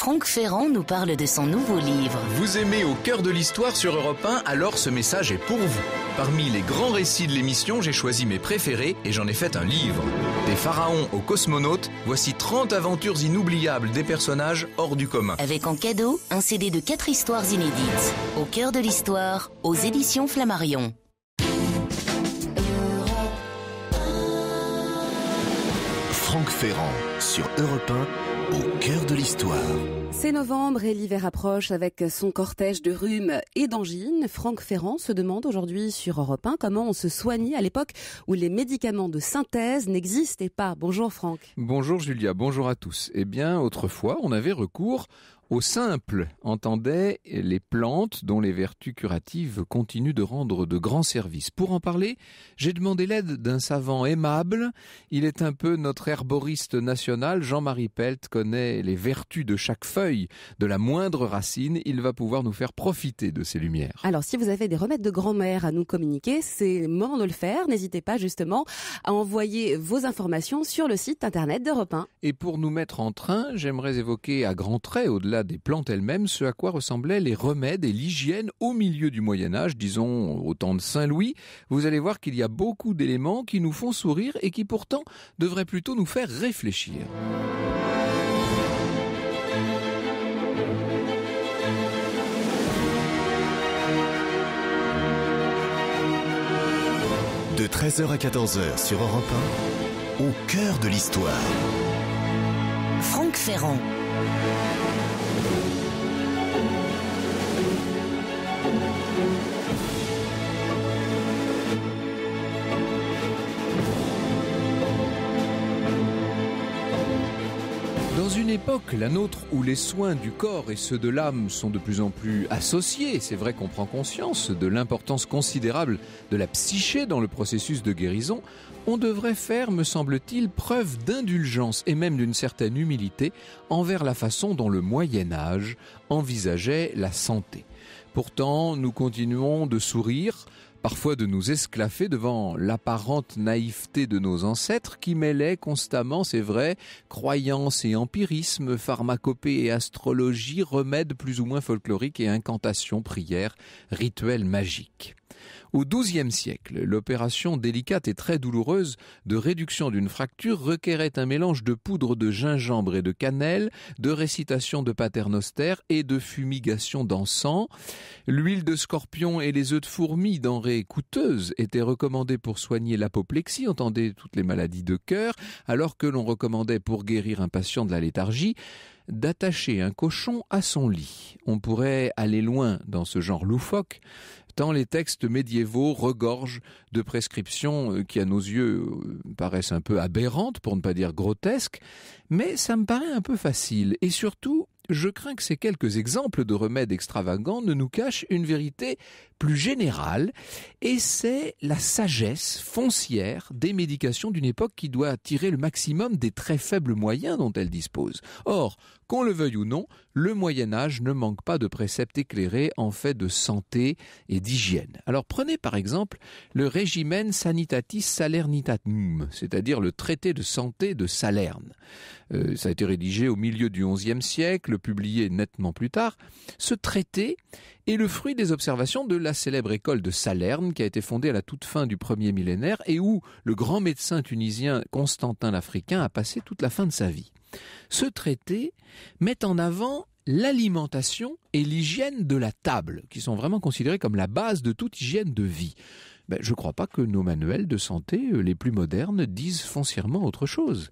Franck Ferrand nous parle de son nouveau livre. Vous aimez Au cœur de l'histoire sur Europe 1, alors ce message est pour vous. Parmi les grands récits de l'émission, j'ai choisi mes préférés et j'en ai fait un livre. Des pharaons aux cosmonautes, voici 30 aventures inoubliables des personnages hors du commun. Avec en cadeau, un CD de 4 histoires inédites. Au cœur de l'histoire, aux éditions Flammarion. Franck Ferrand sur Europe 1, au cœur de l'histoire. C'est novembre et l'hiver approche avec son cortège de rhume et d'angines. Franck Ferrand se demande aujourd'hui sur Europe 1 comment on se soignait à l'époque où les médicaments de synthèse n'existaient pas. Bonjour Franck. Bonjour Julia, bonjour à tous. Eh bien, autrefois, on avait recours au simple, entendait les plantes dont les vertus curatives continuent de rendre de grands services. Pour en parler, j'ai demandé l'aide d'un savant aimable. Il est un peu notre herboriste national. Jean-Marie Pelt connaît les vertus de chaque feuille, de la moindre racine. Il va pouvoir nous faire profiter de ces lumières. Alors, si vous avez des remèdes de grand-mère à nous communiquer, c'est le moment de le faire. N'hésitez pas justement à envoyer vos informations sur le site internet d'Europe 1. Et pour nous mettre en train, j'aimerais évoquer à grands traits, au-delà des plantes elles-mêmes, ce à quoi ressemblaient les remèdes et l'hygiène au milieu du Moyen-Âge, disons au temps de Saint-Louis. Vous allez voir qu'il y a beaucoup d'éléments qui nous font sourire et qui pourtant devraient plutôt nous faire réfléchir. De 13h à 14h sur Europe 1, au cœur de l'histoire. Franck Ferrand. Dans une époque, la nôtre, où les soins du corps et ceux de l'âme sont de plus en plus associés, c'est vrai qu'on prend conscience de l'importance considérable de la psyché dans le processus de guérison, on devrait faire, me semble-t-il, preuve d'indulgence et même d'une certaine humilité envers la façon dont le Moyen-Âge envisageait la santé. Pourtant, nous continuons de sourire, parfois de nous esclaffer devant l'apparente naïveté de nos ancêtres qui mêlaient constamment, c'est vrai, croyances et empirisme, pharmacopée et astrologie, remèdes plus ou moins folkloriques et incantations, prières, rituels magiques. Au XIIe siècle, l'opération délicate et très douloureuse de réduction d'une fracture requérait un mélange de poudre de gingembre et de cannelle, de récitation de paternoster et de fumigation d'encens. L'huile de scorpion et les œufs de fourmi, denrées coûteuses, étaient recommandées pour soigner l'apoplexie, entendez toutes les maladies de cœur, alors que l'on recommandait pour guérir un patient de la léthargie d'attacher un cochon à son lit. On pourrait aller loin dans ce genre loufoque, tant les textes médiévaux regorgent de prescriptions qui, à nos yeux, paraissent un peu aberrantes, pour ne pas dire grotesques, mais ça me paraît un peu facile. Et surtout, je crains que ces quelques exemples de remèdes extravagants ne nous cachent une vérité plus générale, et c'est la sagesse foncière des médications d'une époque qui doit tirer le maximum des très faibles moyens dont elle dispose. Or, qu'on le veuille ou non, le Moyen-Âge ne manque pas de préceptes éclairés en fait de santé et d'hygiène. Alors prenez par exemple le Regimen Sanitatis Salernitatum, c'est-à-dire le traité de santé de Salerne. Ça a été rédigé au milieu du XIe siècle, publié nettement plus tard. Ce traité est le fruit des observations de la célèbre école de Salerne qui a été fondée à la toute fin du premier millénaire et où le grand médecin tunisien Constantin l'Africain a passé toute la fin de sa vie. Ce traité met en avant l'alimentation et l'hygiène de la table, qui sont vraiment considérés comme la base de toute hygiène de vie. Je ne crois pas que nos manuels de santé les plus modernes disent foncièrement autre chose.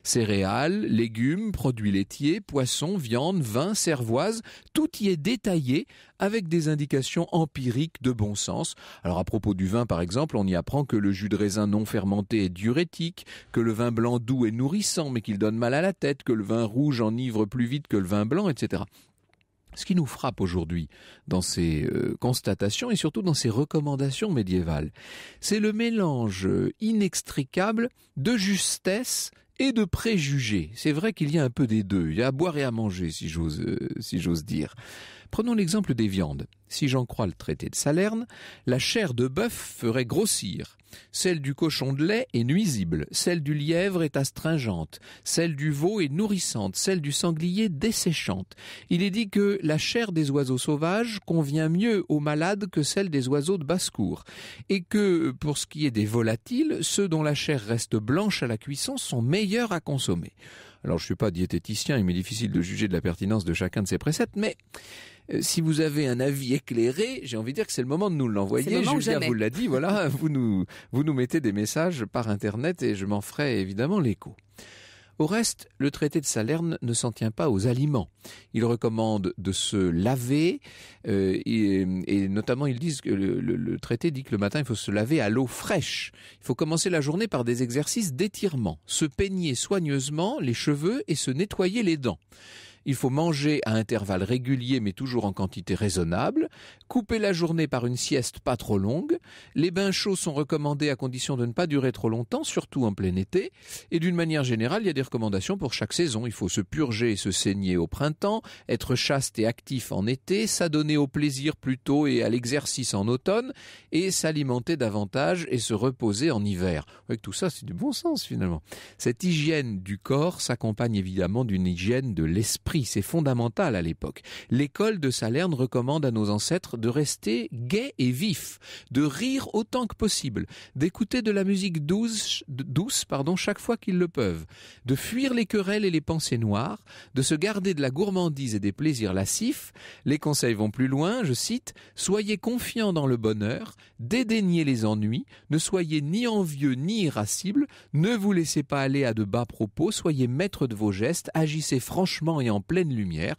Céréales, légumes, produits laitiers, poissons, viande, vin, cervoise, tout y est détaillé avec des indications empiriques de bon sens. Alors à propos du vin par exemple, on y apprend que le jus de raisin non fermenté est diurétique, que le vin blanc doux est nourrissant mais qu'il donne mal à la tête, que le vin rouge enivre plus vite que le vin blanc, etc. Ce qui nous frappe aujourd'hui dans ces constatations et surtout dans ces recommandations médiévales, c'est le mélange inextricable de justesse et de préjugés. C'est vrai qu'il y a un peu des deux, il y a à boire et à manger si j'ose dire. Prenons l'exemple des viandes. Si j'en crois le traité de Salerne, la chair de bœuf ferait grossir. Celle du cochon de lait est nuisible, celle du lièvre est astringente, celle du veau est nourrissante, celle du sanglier desséchante. Il est dit que la chair des oiseaux sauvages convient mieux aux malades que celle des oiseaux de basse-cour, et que, pour ce qui est des volatiles, ceux dont la chair reste blanche à la cuisson sont meilleurs à consommer. Alors je ne suis pas diététicien, il m'est difficile de juger de la pertinence de chacun de ces préceptes, mais si vous avez un avis éclairé, j'ai envie de dire que c'est le moment de nous l'envoyer. Julia vous l'a dit, voilà, vous nous mettez des messages par Internet et je m'en ferai évidemment l'écho. Au reste, le traité de Salerne ne s'en tient pas aux aliments. Il recommande de se laver et notamment ils disent que le traité dit que le matin il faut se laver à l'eau fraîche. Il faut commencer la journée par des exercices d'étirement, se peigner soigneusement les cheveux et se nettoyer les dents. Il faut manger à intervalles réguliers mais toujours en quantité raisonnable, couper la journée par une sieste pas trop longue, les bains chauds sont recommandés à condition de ne pas durer trop longtemps, surtout en plein été, et d'une manière générale, il y a des recommandations pour chaque saison. Il faut se purger et se saigner au printemps, être chaste et actif en été, s'adonner au plaisir plutôt et à l'exercice en automne, et s'alimenter davantage et se reposer en hiver. Avec tout ça, c'est du bon sens finalement. Cette hygiène du corps s'accompagne évidemment d'une hygiène de l'esprit. C'est fondamental à l'époque. L'école de Salerne recommande à nos ancêtres de rester gais et vifs, de rire autant que possible, d'écouter de la musique douce chaque fois qu'ils le peuvent, de fuir les querelles et les pensées noires, de se garder de la gourmandise et des plaisirs lascifs. Les conseils vont plus loin, je cite, « Soyez confiants dans le bonheur, dédaignez les ennuis, ne soyez ni envieux ni irascibles, ne vous laissez pas aller à de bas propos, soyez maître de vos gestes, agissez franchement et en pleine lumière. »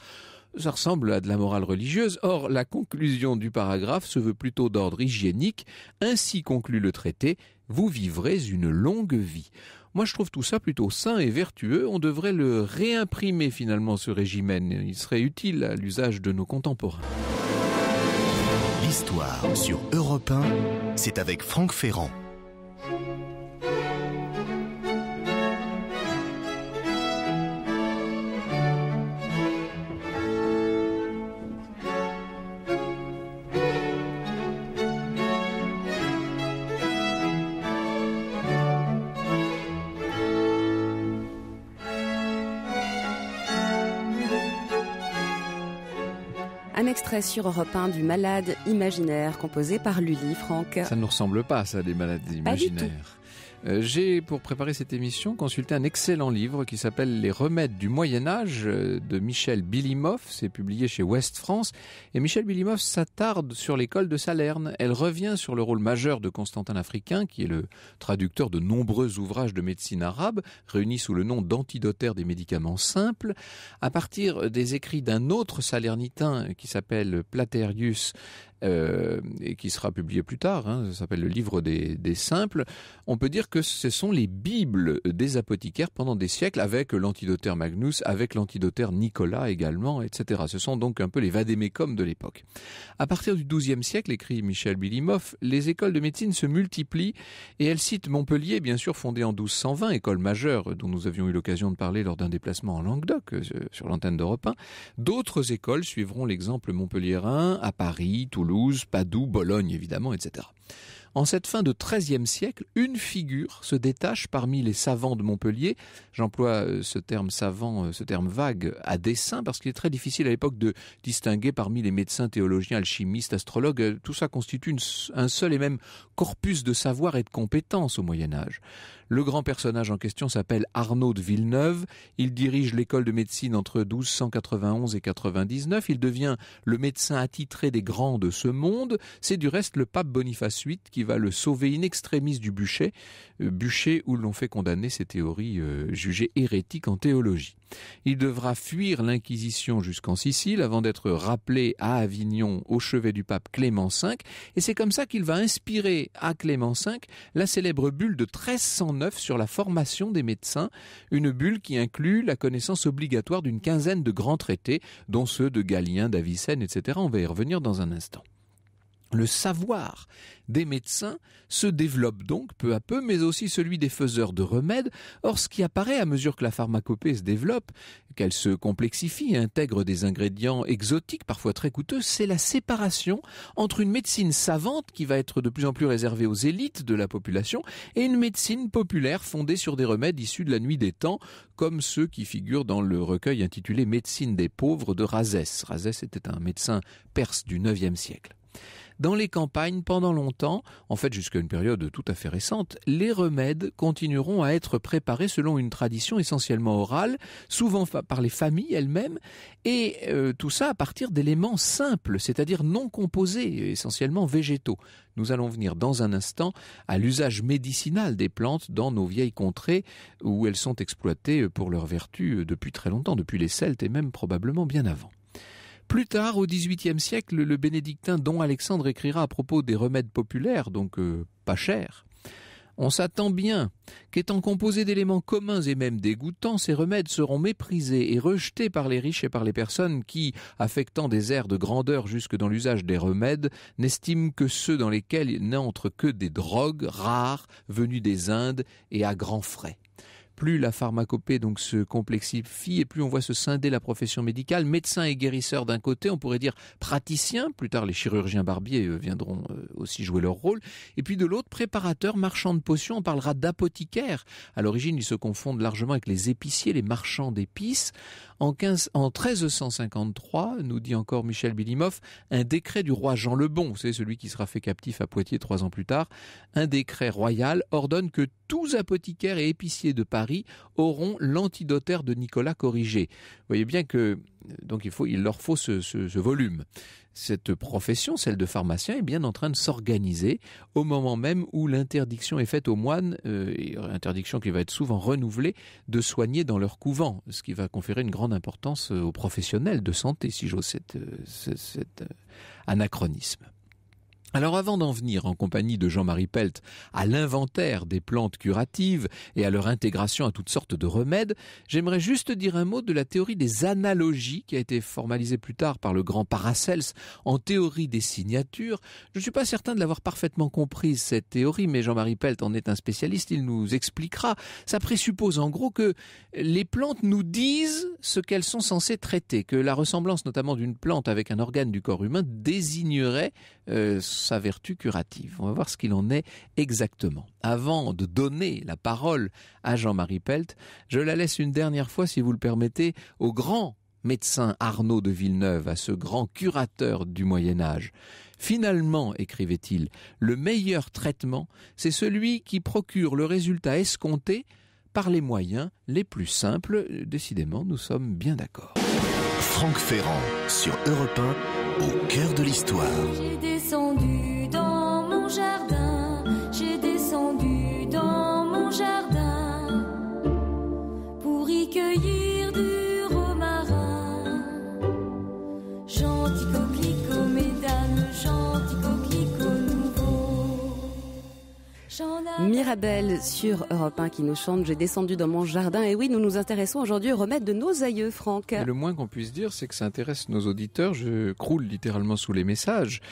Ça ressemble à de la morale religieuse. Or, la conclusion du paragraphe se veut plutôt d'ordre hygiénique. Ainsi conclut le traité, vous vivrez une longue vie. Moi, je trouve tout ça plutôt sain et vertueux. On devrait le réimprimer finalement, ce régimen. Il serait utile à l'usage de nos contemporains. L'histoire sur Europe 1, c'est avec Franck Ferrand. Un extrait sur Europe 1 du Malade imaginaire composé par Lully, Franck. Ça ne nous ressemble pas, ça, des malades imaginaires. J'ai, pour préparer cette émission, consulté un excellent livre qui s'appelle « Les remèdes du Moyen-Âge » de Michel Bilimoff. C'est publié chez Ouest France. Et Michel Bilimoff s'attarde sur l'école de Salerne. Elle revient sur le rôle majeur de Constantin l'Africain, qui est le traducteur de nombreux ouvrages de médecine arabe, réunis sous le nom d'Antidotère des médicaments simples. À partir des écrits d'un autre salernitain qui s'appelle Platerius, et qui sera publié plus tard, ça s'appelle le livre des simples, on peut dire que ce sont les bibles des apothicaires pendant des siècles, avec l'Antidotère Magnus, avec l'Antidotère Nicolas également, etc. Ce sont donc un peu les vadémécums de l'époque. À partir du XIIe siècle, écrit Michel Bilimoff, les écoles de médecine se multiplient et elle cite Montpellier, bien sûr fondée en 1220, école majeure dont nous avions eu l'occasion de parler lors d'un déplacement en Languedoc sur l'antenne d'Europe 1. D'autres écoles suivront l'exemple montpelliérain à Paris, Toulouse, Padoue, Bologne évidemment, etc. En cette fin de XIIIe siècle, une figure se détache parmi les savants de Montpellier. J'emploie ce terme savant, ce terme vague à dessein, parce qu'il est très difficile à l'époque de distinguer parmi les médecins, théologiens, alchimistes, astrologues. Tout ça constitue un seul et même corpus de savoir et de compétences au Moyen-Âge. Le grand personnage en question s'appelle Arnaud de Villeneuve. Il dirige l'école de médecine entre 1291 et 99. Il devient le médecin attitré des grands de ce monde. C'est du reste le pape Boniface VIII qui va le sauver in extremis du bûcher où l'on fait condamner ses théories jugées hérétiques en théologie. Il devra fuir l'Inquisition jusqu'en Sicile avant d'être rappelé à Avignon au chevet du pape Clément V. Et c'est comme ça qu'il va inspirer à Clément V la célèbre bulle de 1309 sur la formation des médecins, une bulle qui inclut la connaissance obligatoire d'une quinzaine de grands traités, dont ceux de Galien, d'Avicenne, etc. On va y revenir dans un instant. Le savoir des médecins se développe donc peu à peu, mais aussi celui des faiseurs de remèdes. Or, ce qui apparaît à mesure que la pharmacopée se développe, qu'elle se complexifie et intègre des ingrédients exotiques, parfois très coûteux, c'est la séparation entre une médecine savante qui va être de plus en plus réservée aux élites de la population et une médecine populaire fondée sur des remèdes issus de la nuit des temps, comme ceux qui figurent dans le recueil intitulé « Médecine des pauvres » de Rhazès. Rhazès était un médecin perse du IXe siècle. Dans les campagnes, pendant longtemps, en fait jusqu'à une période tout à fait récente, les remèdes continueront à être préparés selon une tradition essentiellement orale, souvent par les familles elles-mêmes, et tout ça à partir d'éléments simples, c'est-à-dire non composés, essentiellement végétaux. Nous allons venir dans un instant à l'usage médicinal des plantes dans nos vieilles contrées où elles sont exploitées pour leurs vertus depuis très longtemps, depuis les Celtes et même probablement bien avant. Plus tard, au XVIIIe siècle, le bénédictin Don Alexandre écrira à propos des remèdes populaires, donc pas chers. On s'attend bien qu'étant composés d'éléments communs et même dégoûtants, ces remèdes seront méprisés et rejetés par les riches et par les personnes qui, affectant des airs de grandeur jusque dans l'usage des remèdes, n'estiment que ceux dans lesquels n'entrent que des drogues rares venues des Indes et à grands frais. Plus la pharmacopée donc se complexifie et plus on voit se scinder la profession médicale, médecins et guérisseurs d'un côté, on pourrait dire praticiens, plus tard les chirurgiens barbiers viendront aussi jouer leur rôle, et puis de l'autre préparateurs, marchands de potions, on parlera d'apothicaires. À l'origine ils se confondent largement avec les épiciers, les marchands d'épices. En 1353, nous dit encore Michel Bilimoff, un décret du roi Jean le Bon, c'est celui qui sera fait captif à Poitiers 3 ans plus tard, un décret royal ordonne que tous apothicaires et épiciers de Paris auront l'antidotaire de Nicolas corrigé. Vous voyez bien que donc il leur faut ce volume. Cette profession, celle de pharmacien, est bien en train de s'organiser au moment même où l'interdiction est faite aux moines, interdiction qui va être souvent renouvelée, de soigner dans leur couvent, ce qui va conférer une grande importance aux professionnels de santé, si j'ose cet anachronisme. Alors avant d'en venir en compagnie de Jean-Marie Pelt à l'inventaire des plantes curatives et à leur intégration à toutes sortes de remèdes, j'aimerais juste dire un mot de la théorie des analogies qui a été formalisée plus tard par le grand Paracelse en théorie des signatures. Je ne suis pas certain de l'avoir parfaitement comprise cette théorie, mais Jean-Marie Pelt en est un spécialiste, il nous expliquera. Ça présuppose en gros que les plantes nous disent ce qu'elles sont censées traiter, que la ressemblance notamment d'une plante avec un organe du corps humain désignerait sa vertu curative. On va voir ce qu'il en est exactement. Avant de donner la parole à Jean-Marie Pelt, je la laisse une dernière fois, si vous le permettez, au grand médecin Arnaud de Villeneuve, à ce grand curateur du Moyen-Âge. Finalement, écrivait-il, le meilleur traitement, c'est celui qui procure le résultat escompté par les moyens les plus simples. Décidément, nous sommes bien d'accord. Franck Ferrand sur Europe 1, au cœur de l'histoire. J'ai descendu dans mon jardin, j'ai descendu dans mon jardin pour y cueillir du romarin. Gentil coquelicot, mesdames, gentil coquelicot nouveau. Mirabelle sur Europe 1 qui nous chante « J'ai descendu dans mon jardin ». Et oui, nous nous intéressons aujourd'hui aux remèdes de nos aïeux, Franck. Et le moins qu'on puisse dire, c'est que ça intéresse nos auditeurs. Je croule littéralement sous les messages.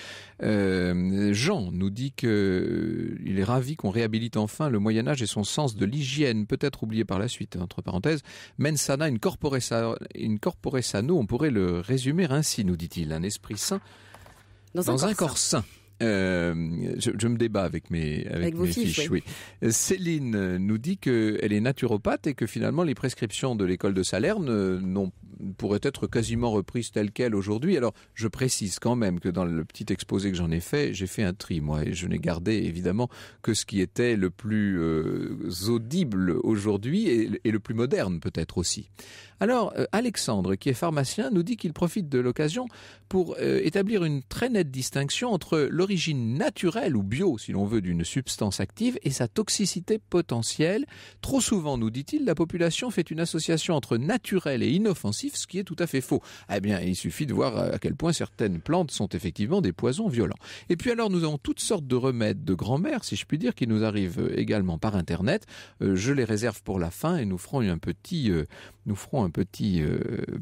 Jean nous dit qu'il est ravi qu'on réhabilite enfin le Moyen-Âge et son sens de l'hygiène, peut-être oublié par la suite, entre parenthèses. Mens sana in corpore sano, on pourrait le résumer ainsi, nous dit-il. Un esprit sain dans un corps sain. Je me débat avec mes fiches. Oui. Céline nous dit qu'elle est naturopathe et que finalement les prescriptions de l'école de Salerne pourraient être quasiment reprises telles quelles aujourd'hui. Alors je précise quand même que dans le petit exposé que j'en ai fait, j'ai fait un tri moi et je n'ai gardé évidemment que ce qui était le plus audible aujourd'hui et le plus moderne peut-être aussi. Alors Alexandre, qui est pharmacien, nous dit qu'il profite de l'occasion pour établir une très nette distinction entre l'origine naturelle ou bio, si l'on veut, d'une substance active et sa toxicité potentielle. Trop souvent, nous dit-il, la population fait une association entre naturel et inoffensif, ce qui est tout à fait faux. Eh bien, il suffit de voir à quel point certaines plantes sont effectivement des poisons violents. Et puis alors, nous avons toutes sortes de remèdes de grand-mère, si je puis dire, qui nous arrivent également par Internet. Je les réserve pour la fin et nous ferons un petit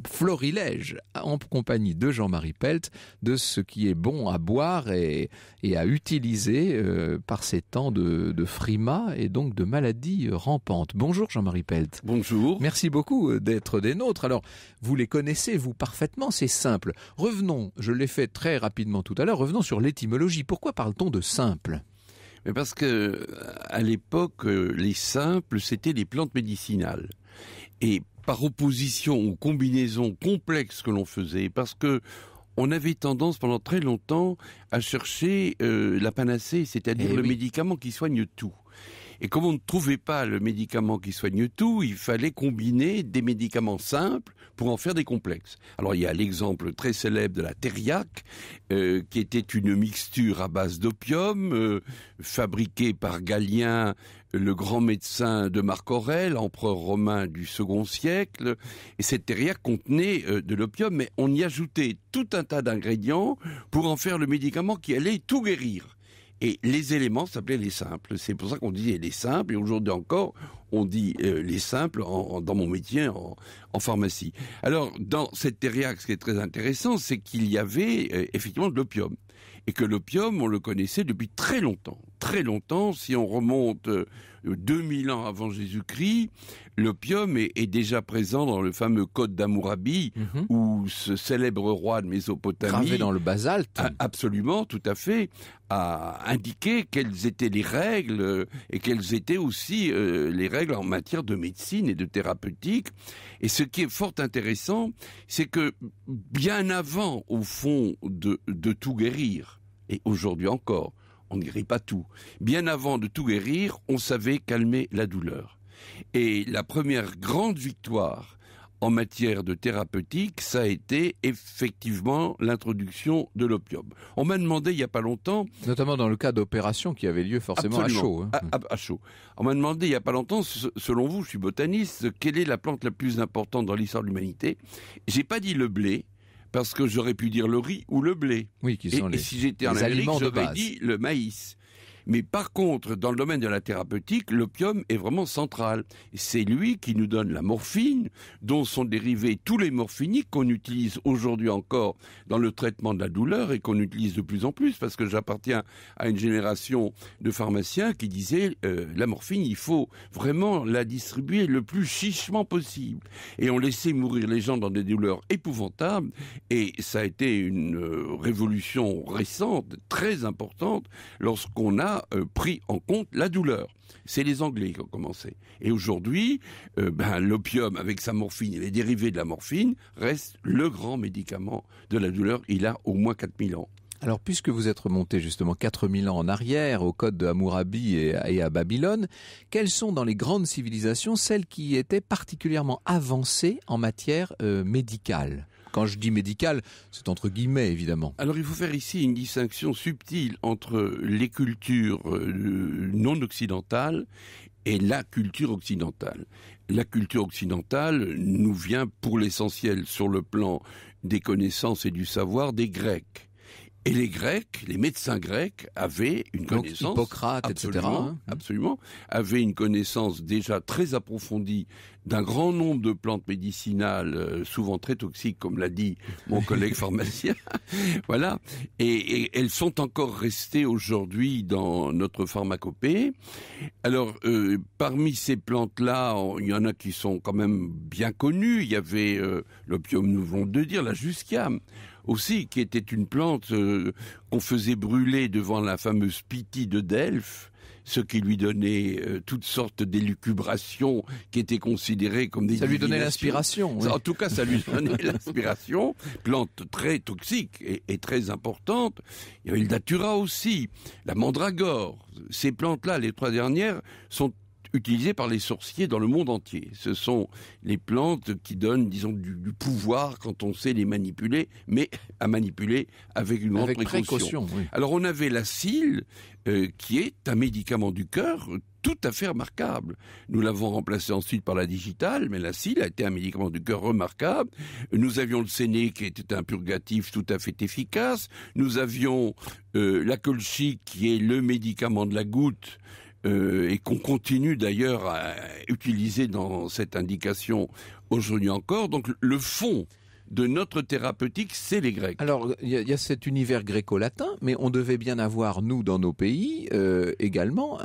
florilège en compagnie de Jean-Marie Pelt de ce qui est bon à boire et et à utiliser par ces temps de frimas et donc de maladies rampantes. Bonjour Jean-Marie Pelt. Bonjour. Merci beaucoup d'être des nôtres. Alors, vous les connaissez, vous, parfaitement, c'est simple. Revenons, je l'ai fait très rapidement tout à l'heure, revenons sur l'étymologie. Pourquoi parle-t-on de simple ? Mais parce que à l'époque, les simples, c'était des plantes médicinales. Et par opposition aux combinaisons complexes que l'on faisait, parce que on avait tendance pendant très longtemps à chercher la panacée, c'est-à-dire le médicament qui soigne tout. Et comme on ne trouvait pas le médicament qui soigne tout, il fallait combiner des médicaments simples pour en faire des complexes. Alors il y a l'exemple très célèbre de la thériaque, qui était une mixture à base d'opium, fabriquée par Galien, le grand médecin de Marc Aurèle, empereur romain du second siècle. Et cette thériaque contenait de l'opium, mais on y ajoutait tout un tas d'ingrédients pour en faire le médicament qui allait tout guérir. Et les éléments s'appelaient les simples. C'est pour ça qu'on disait les simples. Et aujourd'hui encore, on dit les simples dans mon métier en pharmacie. Alors, dans cette thériaque, ce qui est très intéressant, c'est qu'il y avait effectivement de l'opium. Et que l'opium, on le connaissait depuis très longtemps. Très longtemps, si on remonte 2000 ans avant Jésus-Christ, l'opium est déjà présent dans le fameux Code d'Hammurabi, où ce célèbre roi de Mésopotamie... Gravé dans le basalte. Absolument, tout à fait, a indiqué quelles étaient les règles et quelles étaient aussi les règles en matière de médecine et de thérapeutique. Et ce qui est fort intéressant, c'est que bien avant, au fond, de tout guérir, et aujourd'hui encore, on ne guérit pas tout. Bien avant de tout guérir, on savait calmer la douleur. Et la première grande victoire en matière de thérapeutique, ça a été effectivement l'introduction de l'opium. On m'a demandé il n'y a pas longtemps... Notamment dans le cas d'opérations qui avaient lieu forcément à chaud. À chaud. On m'a demandé il n'y a pas longtemps, selon vous, je suis botaniste, quelle est la plante la plus importante dans l'histoire de l'humanité ? J'ai pas dit le blé, parce que j'aurais pu dire le riz ou le blé. Oui, qui sont et si j'étais en Amérique, j'aurais dit le maïs. Mais par contre, dans le domaine de la thérapeutique, l'opium est vraiment central. C'est lui qui nous donne la morphine, dont sont dérivés tous les morphiniques qu'on utilise aujourd'hui encore dans le traitement de la douleur et qu'on utilise de plus en plus, parce que j'appartiens à une génération de pharmaciens qui disaient la morphine, il faut vraiment la distribuer le plus chichement possible. Et on laissait mourir les gens dans des douleurs épouvantables, et ça a été une révolution récente, très importante, lorsqu'on a pris en compte la douleur. C'est les Anglais qui ont commencé. Et aujourd'hui, l'opium avec sa morphine et les dérivés de la morphine reste le grand médicament de la douleur. Il a au moins 4000 ans. Alors, puisque vous êtes remonté justement 4000 ans en arrière au code de Hammurabi et à Babylone, quelles sont dans les grandes civilisations celles qui étaient particulièrement avancées en matière médicale ? Quand je dis médical, c'est entre guillemets, évidemment. Alors, il faut faire ici une distinction subtile entre les cultures non occidentales et la culture occidentale. La culture occidentale nous vient pour l'essentiel sur le plan des connaissances et du savoir des Grecs. Et les Grecs, les médecins grecs avaient une connaissance... Donc Hippocrate, etc. Absolument, avaient une connaissance déjà très approfondie d'un grand nombre de plantes médicinales, souvent très toxiques, comme l'a dit mon collègue pharmacien. Voilà. Et elles sont encore restées aujourd'hui dans notre pharmacopée. Alors, parmi ces plantes-là, il y en a qui sont quand même bien connues. Il y avait l'opium, nous venons de dire, la jusquiame aussi, qui était une plante qu'on faisait brûler devant la fameuse Pythie de Delphes, ce qui lui donnait toutes sortes d'élucubrations qui étaient considérées comme des Ça lui donnait l'inspiration. Oui. En tout cas, ça lui donnait l'inspiration. Plante très toxique et très importante. Il y avait le datura aussi, la mandragore. Ces plantes-là, les trois dernières, sont utilisées par les sorciers dans le monde entier. Ce sont les plantes qui donnent, disons, du pouvoir quand on sait les manipuler, mais à manipuler avec une grande précaution. Oui. Alors on avait la scile, qui est un médicament du cœur tout à fait remarquable. Nous l'avons remplacé ensuite par la digitale, mais la scile a été un médicament du cœur remarquable. Nous avions le séné qui était un purgatif tout à fait efficace. Nous avions la colchicque qui est le médicament de la goutte, et qu'on continue d'ailleurs à utiliser dans cette indication aujourd'hui encore. Donc le fond de notre thérapeutique, c'est les Grecs. Alors, il y a cet univers gréco-latin, mais on devait bien avoir, nous, dans nos pays, également,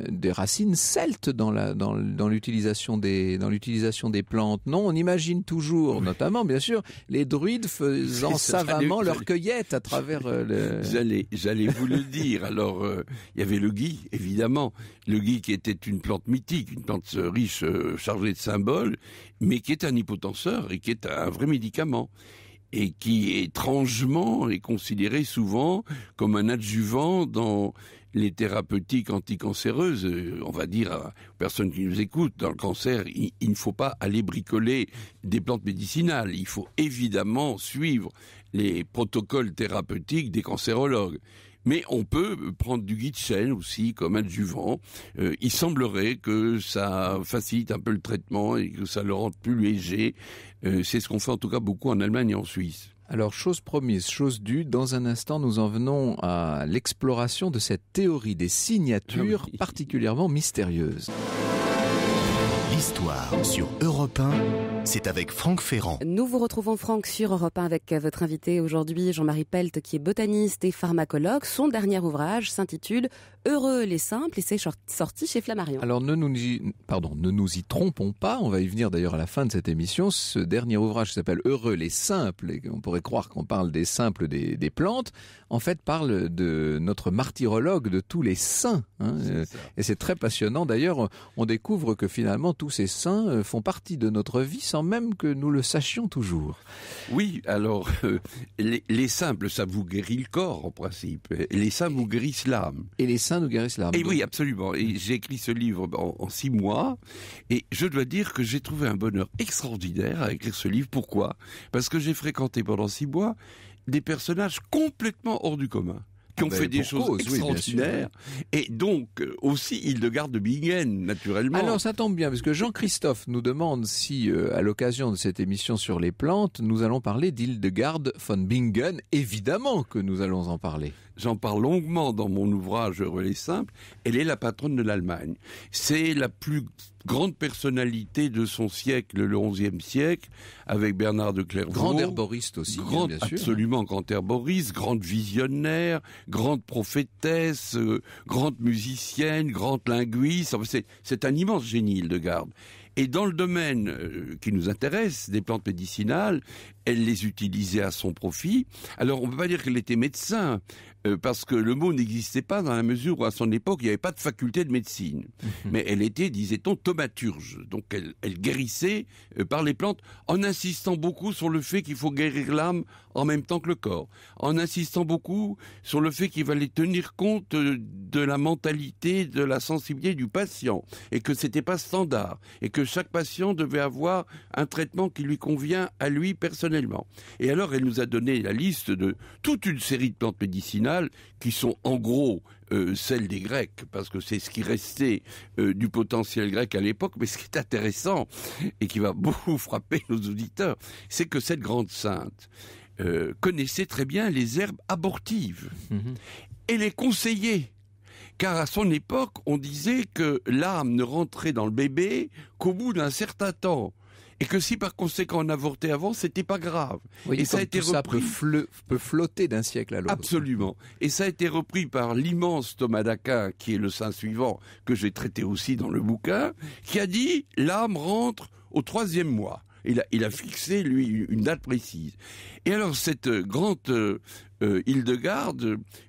des racines celtes dans l'utilisation des plantes. Non, on imagine toujours, notamment, bien sûr, les druides faisant savamment leur cueillette à travers J'allais vous le dire. Alors, il y avait le gui, évidemment. Le gui qui était une plante mythique, une plante riche, chargée de symboles, mais qui est un hypotenseur et qui est un vrai médicament. Et qui, étrangement, est considéré souvent comme un adjuvant dans les thérapeutiques anticancéreuses. On va dire aux personnes qui nous écoutent, dans le cancer, il ne faut pas aller bricoler des plantes médicinales. Il faut évidemment suivre les protocoles thérapeutiques des cancérologues. Mais on peut prendre du gui de chêne aussi comme adjuvant. Il semblerait que ça facilite un peu le traitement et que ça le rende plus léger. C'est ce qu'on fait en tout cas beaucoup en Allemagne et en Suisse. Alors, chose promise, chose due, dans un instant, nous en venons à l'exploration de cette théorie des signatures particulièrement mystérieuses. L'histoire sur Europe 1, c'est avec Franck Ferrand. Nous vous retrouvons, Franck, sur Europe 1 avec votre invité aujourd'hui, Jean-Marie Pelt, qui est botaniste et pharmacologue. Son dernier ouvrage s'intitule « Heureux les simples » et c'est sorti chez Flammarion. Alors ne nous y trompons pas, on va y venir d'ailleurs à la fin de cette émission. Ce dernier ouvrage s'appelle « Heureux les simples » et on pourrait croire qu'on parle des simples des plantes. En fait, parle de notre martyrologue de tous les saints. Et c'est très passionnant. D'ailleurs, on découvre que finalement, tous ces saints font partie de notre vie sans même que nous le sachions toujours. Oui, alors, les simples, ça vous guérit le corps en principe. Et les saints vous guérissent l'âme. Et les saints nous guérissent l'âme. Et oui, absolument. Et j'ai écrit ce livre en 6 mois. Et je dois dire que j'ai trouvé un bonheur extraordinaire à écrire ce livre. Pourquoi ? Parce que j'ai fréquenté pendant 6 mois des personnages complètement hors du commun, qui ont fait des choses extraordinaires, et donc aussi Hildegard de Bingen, naturellement. Alors ça tombe bien, parce que Jean-Christophe nous demande si, à l'occasion de cette émission sur les plantes, nous allons parler d'Hildegard von Bingen. Évidemment que nous allons en parler. J'en parle longuement dans mon ouvrage Heureux les simples. Elle est la patronne de l'Allemagne. C'est la plus grande personnalité de son siècle, le XIe siècle, avec Bernard de Clairvaux. Grand herboriste aussi, bien sûr. Absolument, grand herboriste, grande visionnaire, grande prophétesse, grande musicienne, grande linguiste. Enfin, c'est un immense génie, Hildegard. Et dans le domaine qui nous intéresse, des plantes médicinales, elle les utilisait à son profit. Alors, on ne peut pas dire qu'elle était médecin, parce que le mot n'existait pas dans la mesure où, à son époque, il n'y avait pas de faculté de médecine. Mais elle était, disait-on, thaumaturge. Donc, elle guérissait par les plantes, en insistant beaucoup sur le fait qu'il faut guérir l'âme en même temps que le corps. En insistant beaucoup sur le fait qu'il fallait tenir compte de la mentalité, de la sensibilité du patient. Et que c'était pas standard. Et que chaque patient devait avoir un traitement qui lui convient à lui personnellement. Et alors, elle nous a donné la liste de toute une série de plantes médicinales qui sont en gros celles des Grecs, parce que c'est ce qui restait du potentiel grec à l'époque. Mais ce qui est intéressant, et qui va beaucoup frapper nos auditeurs, c'est que cette grande sainte connaissait très bien les herbes abortives et les conseillait. Car à son époque, on disait que l'âme ne rentrait dans le bébé qu'au bout d'un certain temps. Et que si par conséquent on avortait avant, c'était pas grave. Oui, et ça a été repris. Peut flotter d'un siècle à l'autre. Absolument. Et ça a été repris par l'immense Thomas d'Aquin, qui est le saint suivant, que j'ai traité aussi dans le bouquin, qui a dit l'âme rentre au 3e mois. Il a fixé, lui, une date précise. Et alors, cette grande Hildegard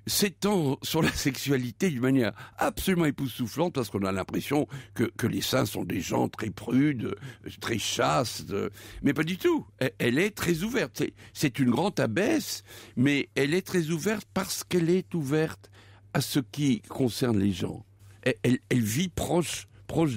s'étend sur la sexualité d'une manière absolument époustouflante, parce qu'on a l'impression que les saints sont des gens très prudes, très chastes, mais pas du tout. Elle est très ouverte. C'est une grande abbesse, mais elle est très ouverte parce qu'elle est ouverte à ce qui concerne les gens. Elle vit proche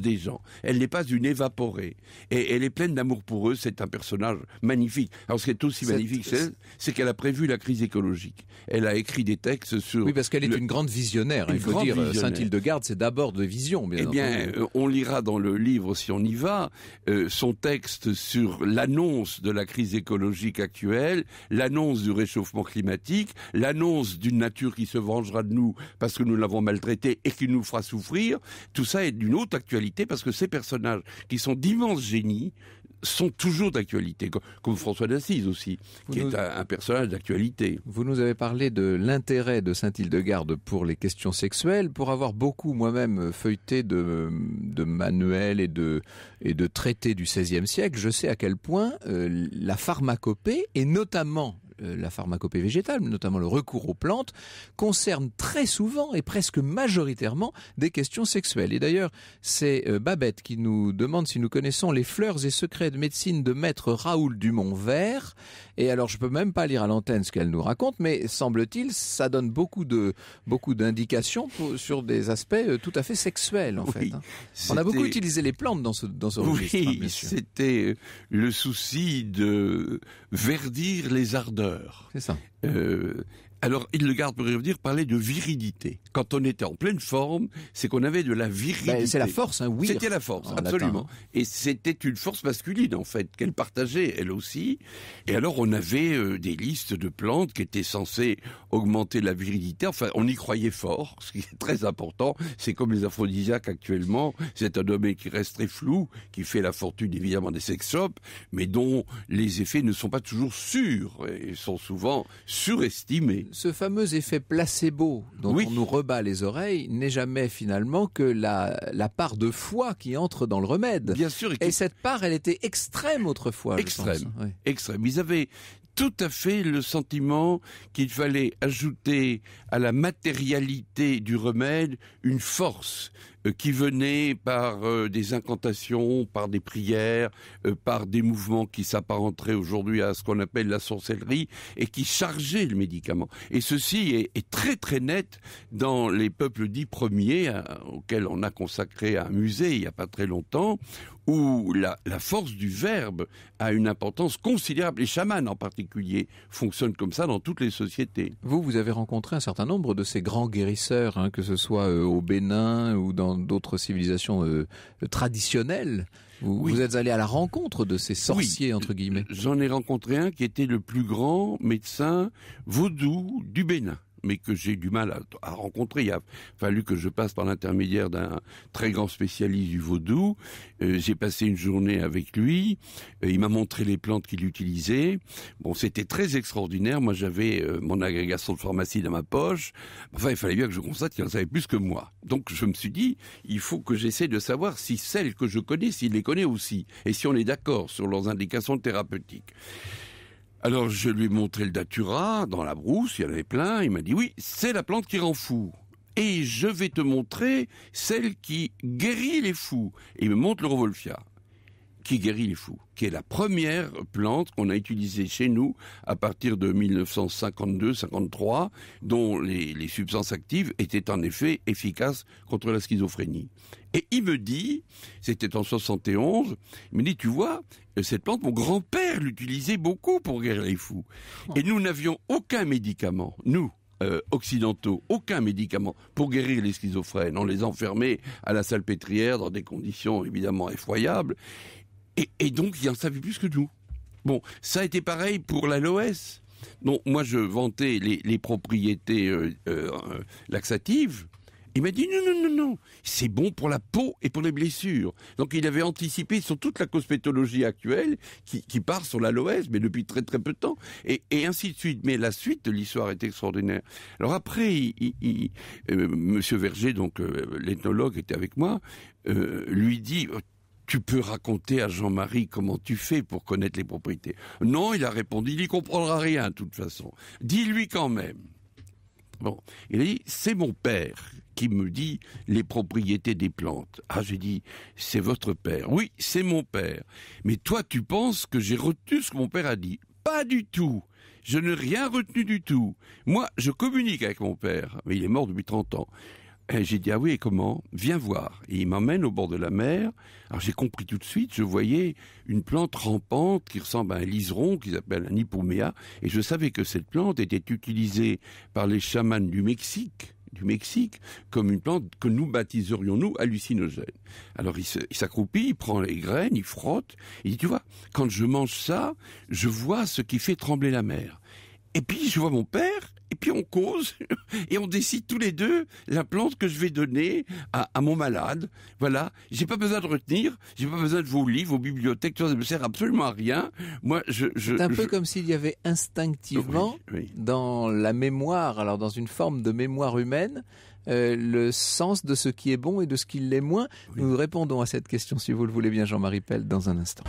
des gens. Elle n'est pas une évaporée. Et elle est pleine d'amour pour eux. C'est un personnage magnifique. Alors, ce qui est aussi magnifique, c'est qu'elle a prévu la crise écologique. Elle a écrit des textes sur... Oui, parce qu'elle est une grande visionnaire. Il faut dire, Sainte Hildegard, c'est d'abord de vision, bien entendu. Eh bien, on lira dans le livre, si on y va, son texte sur l'annonce de la crise écologique actuelle, l'annonce du réchauffement climatique, l'annonce d'une nature qui se vengera de nous parce que nous l'avons maltraitée et qui nous fera souffrir. Tout ça est d'une haute actualité, parce que ces personnages, qui sont d'immenses génies, sont toujours d'actualité, comme François d'Assise aussi, qui est un personnage d'actualité. Vous nous avez parlé de l'intérêt de Saint-Hildegarde pour les questions sexuelles. Pour avoir beaucoup moi-même feuilleté de manuels et de traités du XVIe siècle, je sais à quel point la pharmacopée, et notamment la pharmacopée végétale, notamment le recours aux plantes, concerne très souvent et presque majoritairement des questions sexuelles. Et d'ailleurs, c'est Babette qui nous demande si nous connaissons les fleurs et secrets de médecine de maître Raoul Dumont-Vert. Et alors, je peux même pas lire à l'antenne ce qu'elle nous raconte, mais semble-t-il, ça donne beaucoup d'indications sur des aspects tout à fait sexuels, en fait. On a beaucoup utilisé les plantes dans ce registre. Oui, c'était le souci de verdir les ardeurs. C'est ça. Alors, Hildegarde, pour revenir, parlait de virilité. Quand on était en pleine forme, c'est qu'on avait de la virilité. C'est la force, hein, oui. C'était la force, absolument. Latin. Et c'était une force masculine, en fait, qu'elle partageait, elle aussi. Et alors, on avait des listes de plantes qui étaient censées augmenter la virilité. Enfin, on y croyait fort, ce qui est très important. C'est comme les aphrodisiaques actuellement. C'est un domaine qui reste très flou, qui fait la fortune, évidemment, des sex shops, mais dont les effets ne sont pas toujours sûrs et sont souvent surestimés. Ce fameux effet placebo dont on nous rebat les oreilles n'est jamais finalement que la part de foi qui entre dans le remède. Bien sûr. Et cette part, elle était extrême autrefois. Extrême, je pense. Oui. Extrême. Ils avaient tout à fait le sentiment qu'il fallait ajouter à la matérialité du remède une force qui venait par des incantations, par des prières, par des mouvements qui s'apparenteraient aujourd'hui à ce qu'on appelle la sorcellerie et qui chargeaient le médicament. Et ceci est très très net dans les peuples dits premiers, auxquels on a consacré un musée il n'y a pas très longtemps, où la force du verbe a une importance considérable. Les chamans en particulier fonctionnent comme ça dans toutes les sociétés. Vous avez rencontré un certain nombre de ces grands guérisseurs, hein, que ce soit au Bénin ou dans d'autres civilisations traditionnelles. Vous êtes allé à la rencontre de ces sorciers, entre guillemets. J'en ai rencontré un qui était le plus grand médecin vaudou du Bénin, mais que j'ai du mal à rencontrer. Il a fallu que je passe par l'intermédiaire d'un très grand spécialiste du vaudou. J'ai passé une journée avec lui. Il m'a montré les plantes qu'il utilisait. Bon, c'était très extraordinaire. Moi, j'avais mon agrégation de pharmacie dans ma poche. Enfin, il fallait bien que je constate qu'il en savait plus que moi. Donc, je me suis dit, il faut que j'essaie de savoir si celles que je connais, s'il les connaît aussi. Et si on est d'accord sur leurs indications thérapeutiques. Alors, je lui ai montré le datura dans la brousse, il y en avait plein. Il m'a dit, oui, c'est la plante qui rend fou. Et je vais te montrer celle qui guérit les fous. Et il me montre le Revolfia, qui guérit les fous, qui est la première plante qu'on a utilisée chez nous à partir de 1952-53, dont les substances actives étaient en effet efficaces contre la schizophrénie. Et il me dit, c'était en 71, il me dit, tu vois, cette plante, mon grand-père l'utilisait beaucoup pour guérir les fous. Et nous n'avions aucun médicament, nous, occidentaux, aucun médicament pour guérir les schizophrènes. On les enfermait à la salpêtrière dans des conditions évidemment effroyables. Et donc, il en savait plus que nous. Bon, ça a été pareil pour l'aloès. Donc, moi, je vantais les propriétés laxatives. Il m'a dit non, c'est bon pour la peau et pour les blessures. Donc il avait anticipé sur toute la cosmétologie actuelle qui part sur l'aloès, mais depuis très très peu de temps, et ainsi de suite. Mais la suite de l'histoire est extraordinaire. Alors après, Monsieur Verger, donc l'ethnologue, était avec moi, lui dit... Tu peux raconter à Jean-Marie comment tu fais pour connaître les propriétés. Non, il a répondu, il n'y comprendra rien de toute façon. Dis-lui quand même. Bon, il a dit, c'est mon père qui me dit les propriétés des plantes. Ah, j'ai dit, c'est votre père. Oui, c'est mon père. Mais toi, tu penses que j'ai retenu ce que mon père a dit? Pas du tout. Je n'ai rien retenu du tout. Moi, je communique avec mon père. Mais il est mort depuis 30 ans. Et j'ai dit, ah oui, et comment? Viens voir. Et il m'emmène au bord de la mer. Alors j'ai compris tout de suite, je voyais une plante rampante qui ressemble à un liseron, qui s'appelle un Ipoméa. Et je savais que cette plante était utilisée par les chamans du Mexique, comme une plante que nous baptiserions, nous, hallucinogène. Alors il s'accroupit, il prend les graines, il frotte. Il dit, tu vois, quand je mange ça, je vois ce qui fait trembler la mer. Et puis je vois mon père, et puis on cause, et on décide tous les deux la plante que je vais donner à mon malade. Voilà, j'ai pas besoin de retenir, j'ai pas besoin de vos livres, vos bibliothèques, tout ça ne me sert absolument à rien. Moi, c'est un peu comme s'il y avait instinctivement dans la mémoire, alors dans une forme de mémoire humaine, le sens de ce qui est bon et de ce qui l'est moins. Oui. Nous répondons à cette question, si vous le voulez bien, Jean-Marie Pelt, dans un instant.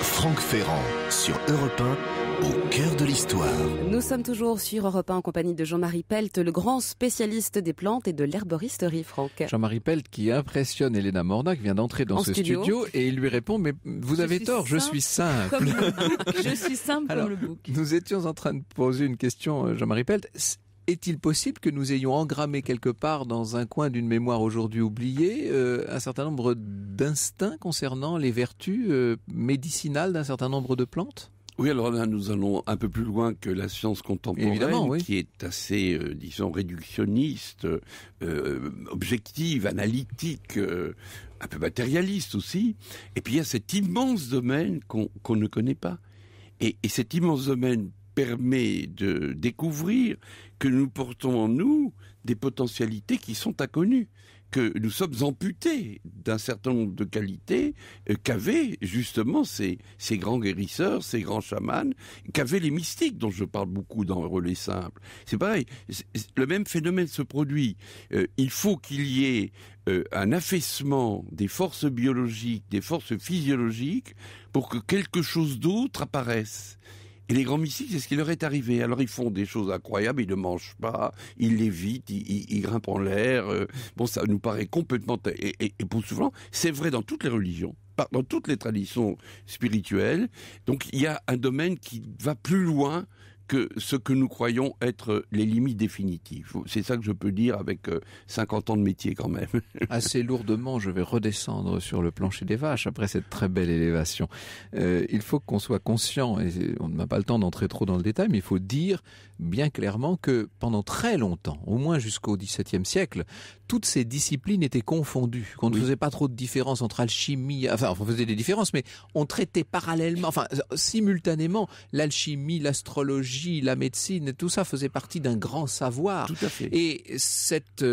Franck Ferrand, sur Europe 1, au cœur de l'histoire. Nous sommes toujours sur Europe 1 en compagnie de Jean-Marie Pelt, le grand spécialiste des plantes et de l'herboristerie, Franck. Jean-Marie Pelt qui impressionne Elena Morna, qui vient d'entrer dans ce studio, et il lui répond, mais vous avez tort, je suis simple. Comme le bouc. Je suis simple comme le bouc. Nous étions en train de poser une question, Jean-Marie Pelt. Est-il possible que nous ayons engrammé quelque part dans un coin d'une mémoire aujourd'hui oubliée un certain nombre d'instincts concernant les vertus médicinales d'un certain nombre de plantes ? Oui, alors là, nous allons un peu plus loin que la science contemporaine, qui est assez, disons, réductionniste, objective, analytique, un peu matérialiste aussi. Et puis il y a cet immense domaine qu'on ne connaît pas. Et cet immense domaine permet de découvrir que nous portons en nous des potentialités qui sont inconnues, que nous sommes amputés d'un certain nombre de qualités qu'avaient justement ces grands guérisseurs, ces grands chamans, qu'avaient les mystiques dont je parle beaucoup dans Relais Simple. C'est pareil, le même phénomène se produit. Il faut qu'il y ait un affaissement des forces biologiques, des forces physiologiques, pour que quelque chose d'autre apparaisse. Et les grands mystiques, c'est ce qui leur est arrivé. Alors ils font des choses incroyables, ils ne mangent pas, ils lévitent, ils grimpent en l'air. Bon, ça nous paraît complètement époustouflant. C'est vrai dans toutes les religions, dans toutes les traditions spirituelles. Donc il y a un domaine qui va plus loin que ce que nous croyons être les limites définitives. C'est ça que je peux dire avec 50 ans de métier quand même. Assez lourdement, je vais redescendre sur le plancher des vaches après cette très belle élévation. Il faut qu'on soit conscient, et on n'a pas le temps d'entrer trop dans le détail, mais il faut dire bien clairement que pendant très longtemps, au moins jusqu'au XVIIe siècle, toutes ces disciplines étaient confondues, qu'on ne faisait pas trop de différence entre alchimie, enfin on faisait des différences, mais on traitait parallèlement, enfin simultanément, l'alchimie, l'astrologie, la médecine, et tout ça faisait partie d'un grand savoir. Tout à fait. Et cette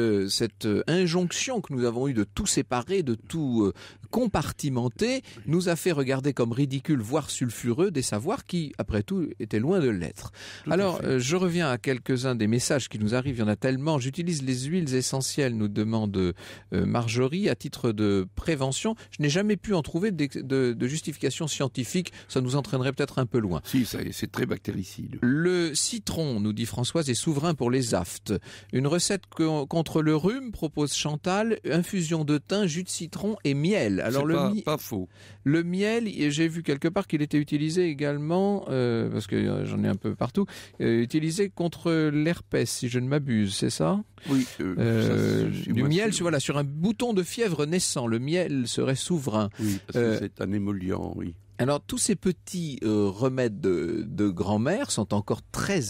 injonction que nous avons eue de tout séparer, de tout compartimenter, nous a fait regarder comme ridicules, voire sulfureux, des savoirs qui, après tout, étaient loin de l'être. Alors, je reviens à quelques-uns des messages qui nous arrivent, il y en a tellement. J'utilise les huiles essentielles, nous demande Marjorie, à titre de prévention. Je n'ai jamais pu en trouver de justification scientifique, ça nous entraînerait peut-être un peu loin. Si, c'est très bactéricide. Le citron, nous dit Françoise, est souverain pour les aftes. Une recette contre le rhume, propose Chantal, infusion de thym, jus de citron et miel. Alors c'est pas faux. Le miel, j'ai vu quelque part qu'il était utilisé également, parce que j'en ai un peu partout, utilisé contre l'herpès, si je ne m'abuse, c'est ça ? Oui. Du miel, voilà, sur un bouton de fièvre naissant, le miel serait souverain. Oui, parce que c'est un émollient, oui. Alors tous ces petits remèdes de grand-mère sont encore très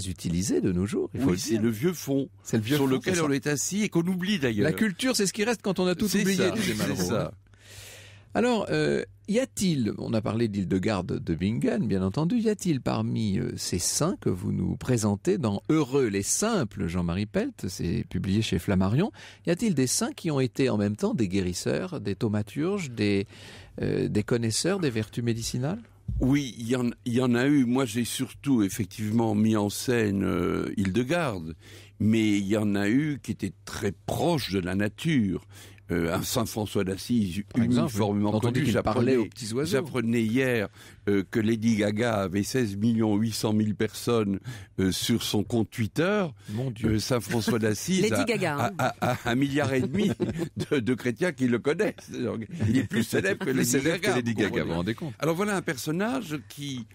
utilisés de nos jours. C'est le vieux fond sur lequel on est assis et qu'on oublie d'ailleurs. La culture, c'est ce qui reste quand on a tout oublié. C'est ça. Alors, y a-t-il, on a parlé d'Hildegarde de Bingen, bien entendu, y a-t-il parmi ces saints que vous nous présentez dans Heureux les simples, Jean-Marie Pelt, c'est publié chez Flammarion, y a-t-il des saints qui ont été en même temps des guérisseurs, des thaumaturges, des connaisseurs des vertus médicinales ? Oui, il y en a eu. Moi, j'ai surtout effectivement mis en scène Hildegarde, mais il y en a eu qui étaient très proches de la nature. Un Saint François d'Assise uniformément connu. J'apprenais hier que Lady Gaga avait 16 800 000 personnes sur son compte Twitter. Mon Dieu. Saint François d'Assise Lady Gaga, a 1,5 milliard de chrétiens qui le connaissent. Il est plus célèbre que Lady Gaga. Vous vous rendez compte ? Alors voilà un personnage qui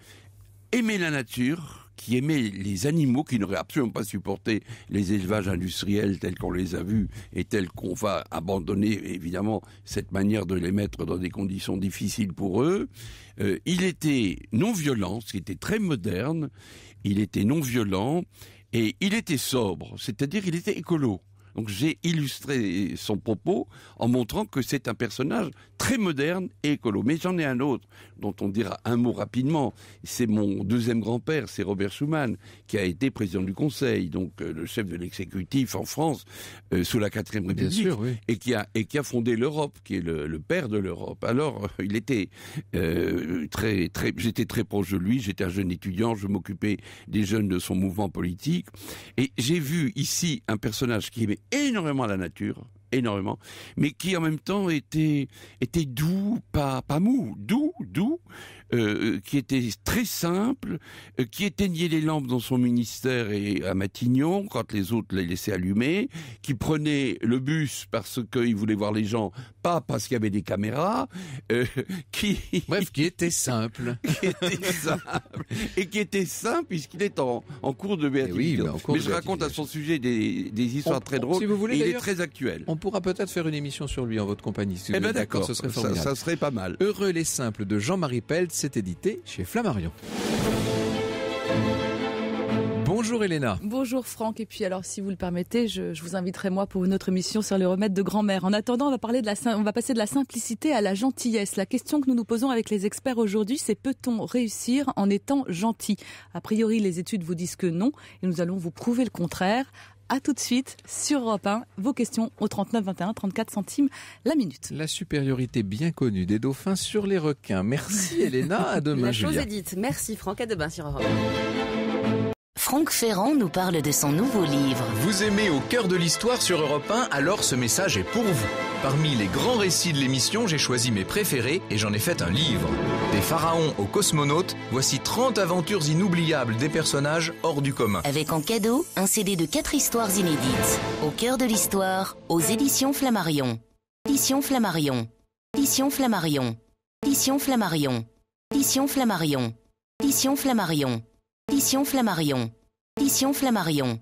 aimait la nature, qui aimait les animaux, qui n'aurait absolument pas supporté les élevages industriels tels qu'on les a vus et tels qu'on va abandonner, évidemment, cette manière de les mettre dans des conditions difficiles pour eux. Il était non violent, ce qui était très moderne. Il était non violent et il était sobre, c'est-à-dire il était écolo. Donc j'ai illustré son propos en montrant que c'est un personnage très moderne et écolo. Mais j'en ai un autre dont on dira un mot rapidement. C'est mon deuxième grand-père, c'est Robert Schuman, qui a été président du Conseil, donc le chef de l'exécutif en France sous la 4e République, sûr, oui. et qui a fondé l'Europe, qui est le père de l'Europe. Alors, il était j'étais très proche de lui, j'étais un jeune étudiant, je m'occupais des jeunes de son mouvement politique, et j'ai vu ici un personnage qui aimait énormément la nature, énormément, mais qui en même temps était doux, pas mou, doux, qui était très simple, qui éteignait les lampes dans son ministère et à Matignon quand les autres les laissaient allumer, qui prenait le bus parce qu'il voulait voir les gens, pas parce qu'il y avait des caméras, qui était simple. Et qui était simple puisqu'il est en cours de béatitude. Mais je raconte à son sujet des histoires très drôles, si vous voulez, et il est très actuel. On pourra peut-être faire une émission sur lui en votre compagnie. Si vous êtes d'accord, ce serait formidable. Ça serait pas mal. Heureux les simples de Jean-Marie Pelt, c'est édité chez Flammarion. Bonjour Elena. Bonjour Franck, et puis alors si vous le permettez, je vous inviterai moi pour une autre émission sur les remèdes de grand-mère. En attendant, on va passer de la simplicité à la gentillesse. La question que nous nous posons avec les experts aujourd'hui, c'est peut-on réussir en étant gentil ? A priori, les études vous disent que non, et nous allons vous prouver le contraire. À tout de suite sur Europe 1, vos questions au 39 21 34 centimes la minute. La supériorité bien connue des dauphins sur les requins. Merci Elena, à demain Julia. La chose est dite. Merci Franck, à demain sur Europe 1. Franck Ferrand nous parle de son nouveau livre. Vous aimez Au cœur de l'histoire sur Europe 1, alors ce message est pour vous. Parmi les grands récits de l'émission, j'ai choisi mes préférés et j'en ai fait un livre. Des pharaons aux cosmonautes, voici 30 aventures inoubliables des personnages hors du commun. Avec en cadeau, un CD de 4 histoires inédites. Au cœur de l'histoire, aux éditions Flammarion. Éditions Flammarion. Éditions Flammarion. Éditions Flammarion. Éditions Flammarion. Éditions Flammarion. Éditions Flammarion. Éditions Flammarion.